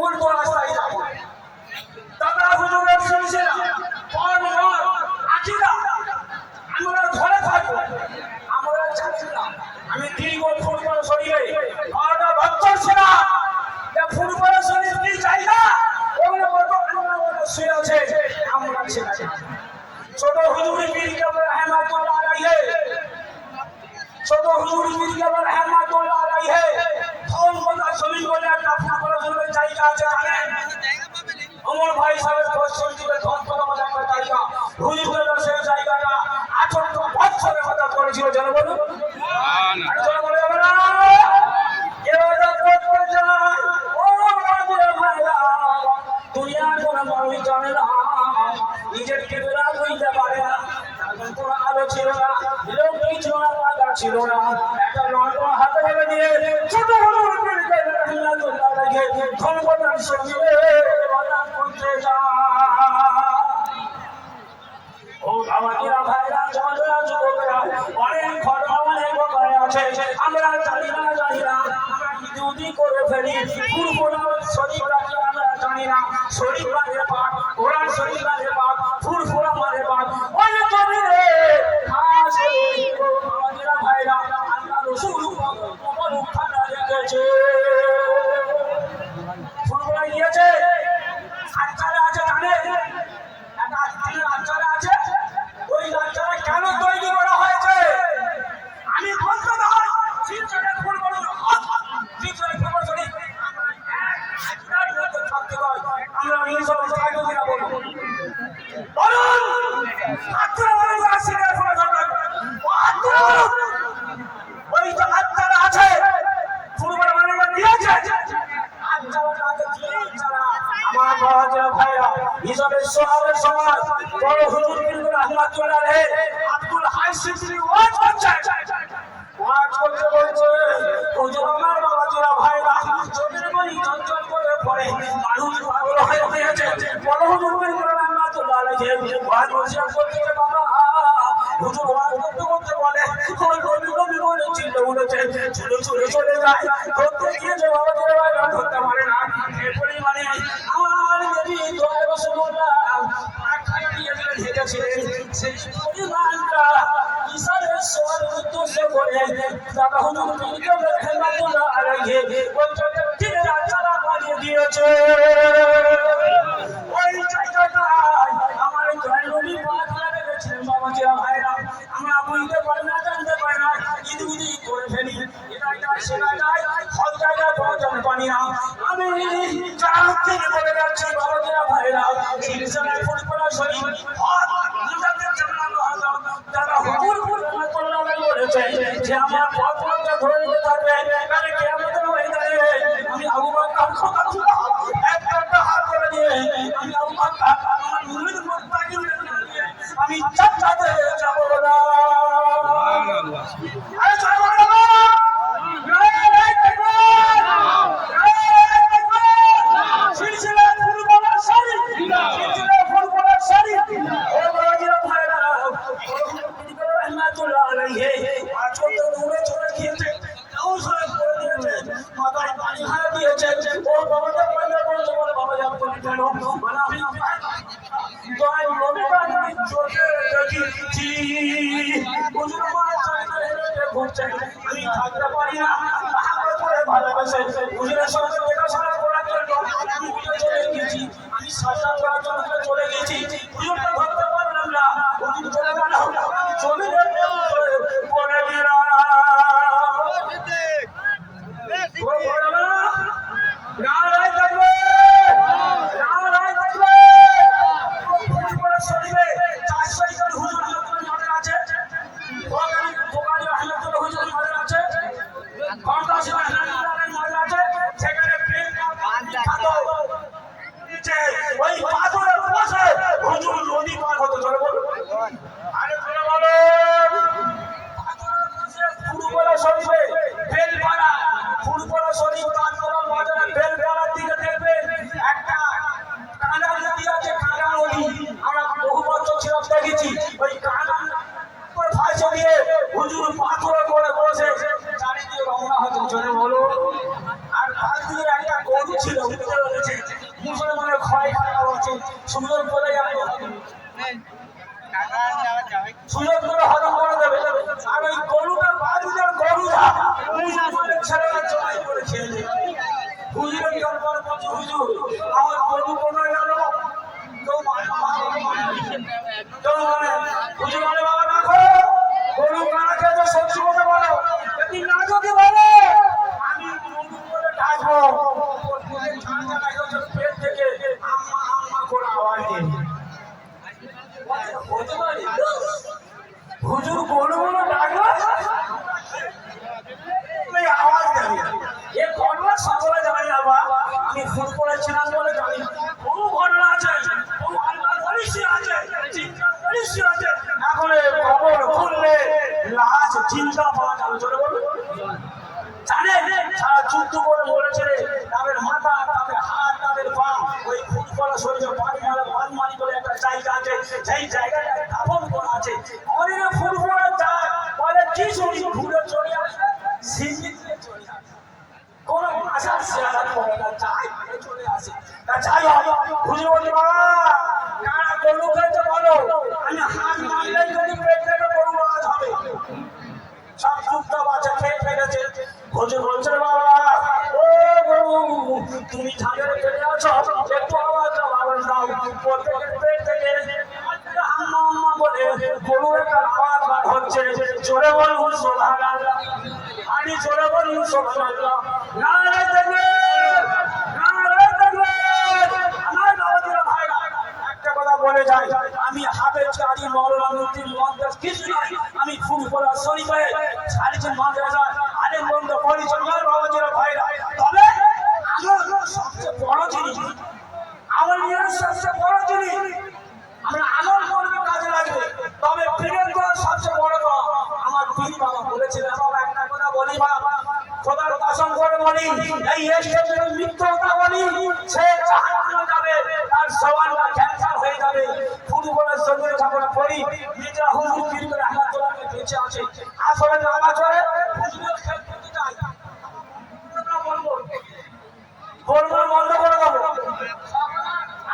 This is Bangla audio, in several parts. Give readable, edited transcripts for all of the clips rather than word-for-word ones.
উল্টো শরীরে বাজার করতে যায়। ও বাবাজিরা ভাইরা জমাজরা যুবকরা অনেক ঘটনা অনেক ব্যাপার আছে আমরা জানি না আমরা ইদুদি করে ফেলি ফুরফুরা শরীফটাকে আমরা জানি না শরীফ মানে পাক কোরআন শরীফ মানে পাক ফুরফুরা মানে পাক ওই জমিনে খাস বাবাজিরা ভাইরা আল্লাহ রাসূল কবর খানা রেখেছে ফুরফুরা গিয়েছে আচ্ছারা আছে জানে একটা আচ্ছারা আছে ওই আচ্ছারা কেন তৈরি করা হয়েছে আমি বলতে না শিবচরে ফুল বলুন শিবচরে ফুল বলুন আমরা এই সব কাজও কিনা বলবো বলুন আচ্ছারা বলুন আসিরে ফুল ধরবেন ওই যে আচ্ছারা আছে ফুল বড় মানে দিয়েছে আচ্ছারাটাকে দিয়েছে আমার বাবা ভাইরা হিসাবের সোহাবের সমাজ বড় হুজুর কিন্তু রাহমাতুল্লাহ আলাইহি আব্দুল হাই সিদ্দিকী ওয়াজ করছে বলছে হুজুর আমার বাবাজিরা ভাইরা চোখের পানি চঞ্চল করে পড়ে মানুষ পাগল হয়ে গেছে বড় হুজুর কিন্তু রাহমাতুল্লাহ আলাইহি ওয়াজ করছে বাবা হুজুর ওয়াজ করতে বলে ওই নবী বলে চিল্লে উঠেছে চলে যায় ধরতে গিয়েছে বাবাজিরা ভাইরা ধরতে পারে না এই পরিমাণে আমার নবী দোয়া রাসূলুল্লাহ আখাই দিয়ে হেঁটেছিলেন সেই পরিমাণটা ঈসার সোয়াল উদ্দেশ্য করে দাদা হুজুর কিন্তু রাহমাতুল্লাহ আলাইহি ওই চোখের আচারা বানিয়ে দিয়েছে ওই জায়গাটায় আমার জয় নবী পাক রেখেছিলেন বাবাজিরা ভাইরা আমরা বুঝতে পারি না জানতে পারি না ইদুদি করে ফেলি সেটা যায় হল জায়গায় পৌঁছাতে পারি না আমি যারা থেকে বলে যাচ্ছি বাবাজিরা ভাইরা সিলসিলায় ফুরফুরা শরীফ দাদা হুজুর রাহমাতুল্লাহ আলাইহি বলেছে যে আমার পথটা ধরে নিতে থাকবে কারণ কিয়ামতের ময়দানে আমি আবু বকর খোদা একটা হাত করে দিয়ে আমি আবু বকর আমার মুরিদ মুত্তাকিন আমি চাচাতে যাব না সুবহানাল্লাহ আরে সুবহানাল্লাহ আমি থাকতে পারি না ভালোবাসে হুজুরের সঙ্গে দেখাশোনা করার জন্য আমি চলে গেছি আমি সাজা করার জন্য চলে গেছি হুজুরকে ধরতে পারলাম না হুজুর চলে গেল আমি চলে পড়ে গেলাম সুযোগ বলে যাবে সুযোগ করে হজম করে দেবে আর ওই গরুটার বাজুদের গরুরা ছেলেরা জমাই করে খেয়ে নেবে হুজুরের দরবার বলছে হুজুর আমার গরু কোনো গেল হুজুর মানে বাবা রাখো গরু কানা খেয়ে সবজি কথা বলো যদি না যদি বলে আমি গরু বলে ডাকবো পেট থেকে আম্মা আম্মা করে আওয়াজ দিয়ে হুজুর গরু বলে ডাকবো আওয়াজ দেবে এ ঘটনা সকলে জানি না বা আমি ফোন করেছিলাম বলে জানি বহু ঘটনা আছে বহু আল্লাহ বলিসি আছে চিন্তা বলিসি আছে এখন খবর খুললে লাশ চিন্তা পাওয়া যাবে চলে বলবে জানে সারা যুদ্ধ করে মরেছে তাদের মাথা তাদের হাত তাদের শরীরে পানমানি বলে একটা জায়গা আছে, সেই জায়গাটা দাফন করা আছে। অনেকে ফুরফুরা যায় বলে কি শুনি ঘুরে চলে আসে, সিঁড়ি দিয়ে চলে আসে, কোন আশার শেয়ার করে না, যাই চলে আসে। তা যাই হয় হুজুর বলি বাবা কারা গরু খেতে বলো, আমি হাত মারলেই যদি পেট থেকে গরু আওয়াজ হবে, সব যুক্ত বাচ্চা খেয়ে ফেলেছে। হুজুর বলছে বাবা ও গরু তুমি ধানের ফেলে আছো, একটু আওয়াজ দাও, প্রত্যেকের পেট থেকে আম্মা আম্মা বলে গরু একটা আওয়াজ বার হচ্ছে, জোরে বলুন সুবহানাল্লাহ, আমি জোরে বলুন সুবহানাল্লাহ, নারে তাকবীর, নারে তাকবীর। আমার দাওয়াতের ভাইরা একটা কথা বলে যাই, আমি হাফেজ কাজী মাওলানা মুফতি মুহাদ্দিস কিছু নাই, আমি ফুরফুরা শরীফে সারিজন মাদ্রাসা আলেম বন্ধু পরিচয় আমার বাবাজির ভাইরা। তবে আমার সবচেয়ে বড় জিনিস, আমার নিজের সবচেয়ে বড় জিনিস আমরা আমল করবে কাজে লাগবে, তবে পীরের দোয়া সবচেয়ে বড় দোয়া। আমার পীর বাবা বলেছিলেন, বাবা একটা কথা বলি বাবা, খোদার কসম করে বলি, এই স্টেজের মিথ্যা বলি, সে জাহান্নামে যাবে, তার সওয়ালটা ক্যান্সার হয়ে যাবে। ফুটবলের জন্য যখন পড়ি নিজেরা হুজুর পীর রাহমাতুল্লাহ বেঁচে আছে, আসলে নামাজ পড়ে হুজুরের খেদমতে যায়, বলবো বন্ধ করে দেবো,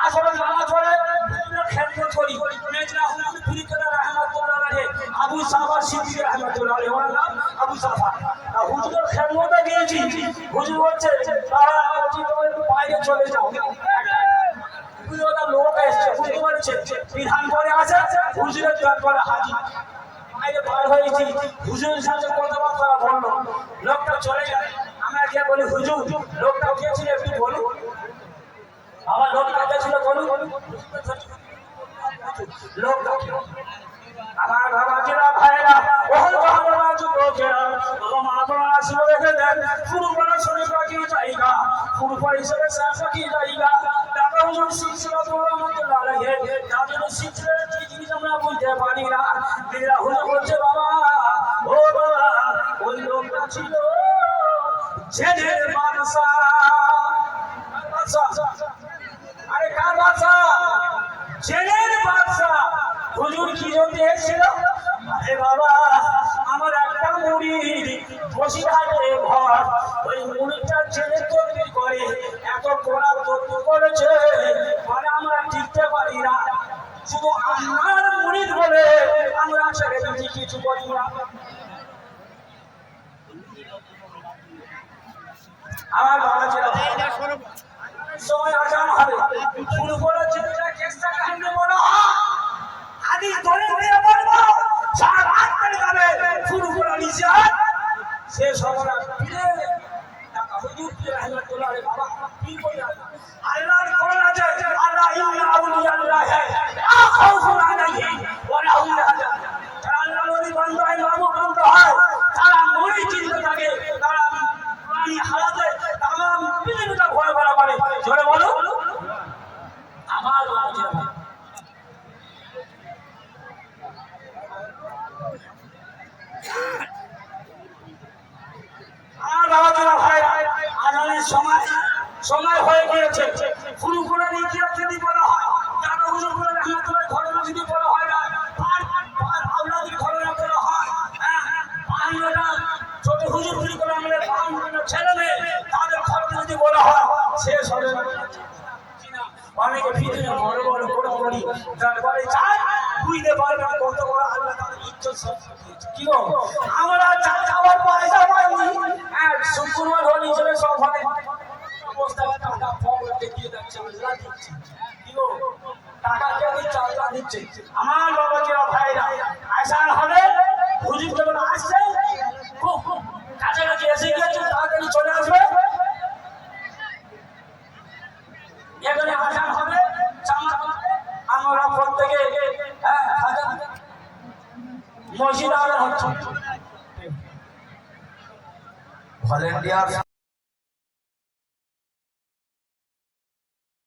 আসলে নামাজ পড়ে হুজুরের খেদমত করি। মেজরা হুজুর পীর রাহমাতুল্লাহ আবু সাফা সিদ্দিকী রাহমাতুল্লাহ ওর নাম আবু সাফা, হুজুরের খেদমতে গিয়েছি। হুজুর বলছে তারা তোমার একটু বাইরে চলে যাও, লোক এসছে বুঝতে পারছে, বিধান করে আসে হুজুরের বিধান করে হাজির, বাইরে বার হয়েছি, হুজুরের সাথে কথাবার্তা বললো, লোকটা চলে যায়। আমরা গিয়ে বলি হুজুর লোকটা গিয়েছিল একটু বলুন, আমার লোকটা গিয়েছিল বলুন, লোকটা আমার বাবাজিরা ভাইরা ওহ জাহানারা যুবকেরা ও মা বোনেরা শুনে রেখে দেন, ফুরফুরা শরীফ কি জায়গা, ফুরফুরা হিসেবে সাফা কি জায়গা, দাদা হুজুর সিলসিলাতুর রহমাতুল্লাহ আলাইহি তাদের সিলসিলা কি জিনিস আমরা বুঝতে পারি না। বিল্লাহ হুজুর বলছে বাবা ও বাবা ওই লোকটা ছিল জেনের বাদশা, আরে কার বাদশা, জেনের বাদশা। হুজুর কি জন্য এসেছিল, আরে বাবা আমার একটা মুরিদ বসিরহাটে ঘর, ওই মুরিদটা জেনে তৈরি করে এত কোড়া তৈরি করেছে, মানে আমরা টিকতে পারি না, শুধু আমার মুরিদ বলে আমরা ছেড়ে দিচ্ছি, কিছু করি না। আমার বাবা ছিল সময় আজান হবে শুরু করে ছেলেটা কেসটা কাহিনী বলা হাদিস ধরে নিয়ে বলবো সারা রাত করে যাবে শুরু করে নিছে সে সময় ফিরে টাকা হুজুর কি রাহমাতুল্লাহ আলাইহি বাবা পীর কই আল্লাহর কোরআন আছে, আল্লাহ ইন্না আউলিয়াল্লাহ লা খাউফুন আলাইহিম ওয়া লা হুম ইয়াহজানুন। যারা আল্লাহর ওলি বান্দা হয় মাহবুব বান্দা হয় তারা মরি চিন্তা থাকে, তারা প্রাণী হারাতে তামাম পৃথিবীটা ঘোরা ঘোরা করে, জোরে বলো আমার বাবা। আমার বাবা ভাই আজানের সময় হয়ে গিয়েছে, শুরু করে ইতিহাস যদি বলা হয় দাদা হুজুর করে রাহমাতুল্লাহ ঘটনা যদি বলা হয় না, আওলাদের ঘটনা বলা হয়, পাঁচটা ছোট হুজুর ফিরি করে আমাদের পাঁচটা ছেলে মেয়ে তাদের ঘটনা যদি বলা হয় শেষ হবে না। অনেকে ফিরে বড় বড় করে করি তারপরে চাই বুঝতে পারবে না কত বড় আল্লাহ তাদের ইজ্জত সব কি গো, আমরা যাওয়ার পয়সা পাইনি, শুক্রবার হলে হিসেবে সব হয় অবস্থা টাকা পকেটে দিয়ে যাচ্ছে, কি গো টাকা কে দিচ্ছে, আল্লাহ দিচ্ছে। আমার বাবাজিরা ভাইরা আসার হবে হুজুর যখন আসছে কাছাকাছি এসে গিয়েছে তাড়াতাড়ি চলে আসবে, এখানে আসার হবে আমরা প্রত্যেকে মসজিদ আদান হচ্ছে ভলেন্টিয়ার